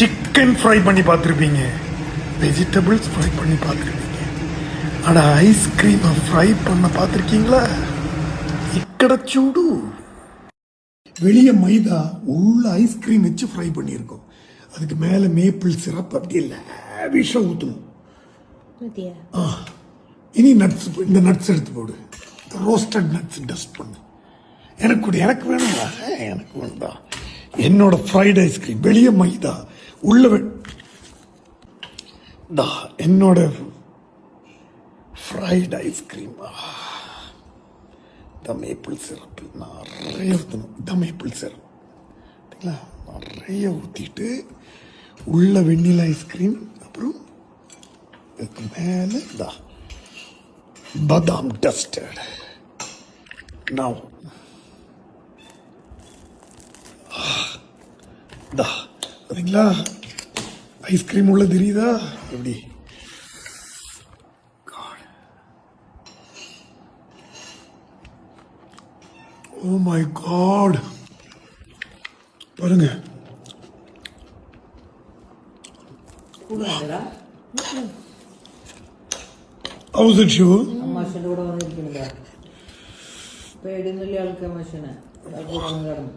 Chicken fry பண்ணி பார்த்துருப்பீங்க, vegetables fry பண்ணி பார்த்துருப்பீங்க. ஆனால் ஐஸ்கிரீமை ஃப்ரை பண்ண பார்த்துருக்கீங்களா? ఇక్కడ చూడు, வெளியே மைதா உள்ள ஐஸ்கிரீம் வச்சு ஃப்ரை பண்ணியிருக்கோம். அதுக்கு மேலே மேப்பிள் சிரப் அப்படி லேவிஷாக ஊற்றணும். இனி நட்ஸ், இந்த நட்ஸ் எடுத்து போடு, ரோஸ்டட் நட்ஸ் டஸ்ட் பண்ணு. எனக்கு கூட, எனக்கு வேணும்டா, எனக்கு வேணும்டா. என்னோட ஃப்ரைட் ஐஸ்கிரீம் வெளியே மைதா உள்ள என்னோட ஃப்ரைட் ஐஸ்கிரீம். த மேப்பிள் சிரப் நிறைய ஊற்றணும். த மேப்பிள் சிரப் நிறைய ஊற்றிட்டு உள்ள வெண்ணிலா ஐஸ்கிரீம், அப்புறம் இதுக்கு மேலே பாதாம் டஸ்டட். நான் சரிங்களா, ஐஸ்கிரீம் உள்ள தெரியுதா எப்படி? ஓ மை காட், பாருங்க. How's it, Shivu? അമ്മശ്ശൻ്റെ കൂടെ വന്നിരിക്കണില്ല, പേടിയൊന്നുമില്ല ആൾക്ക്. അമ്മശ്ശനെ കിടന്നു.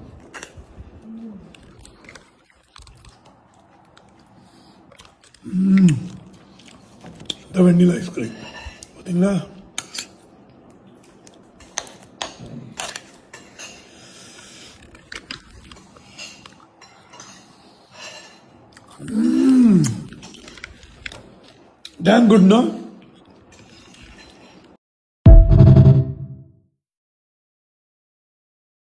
The vanilla ice cream பார்த்தீங்களா? Damn good, no?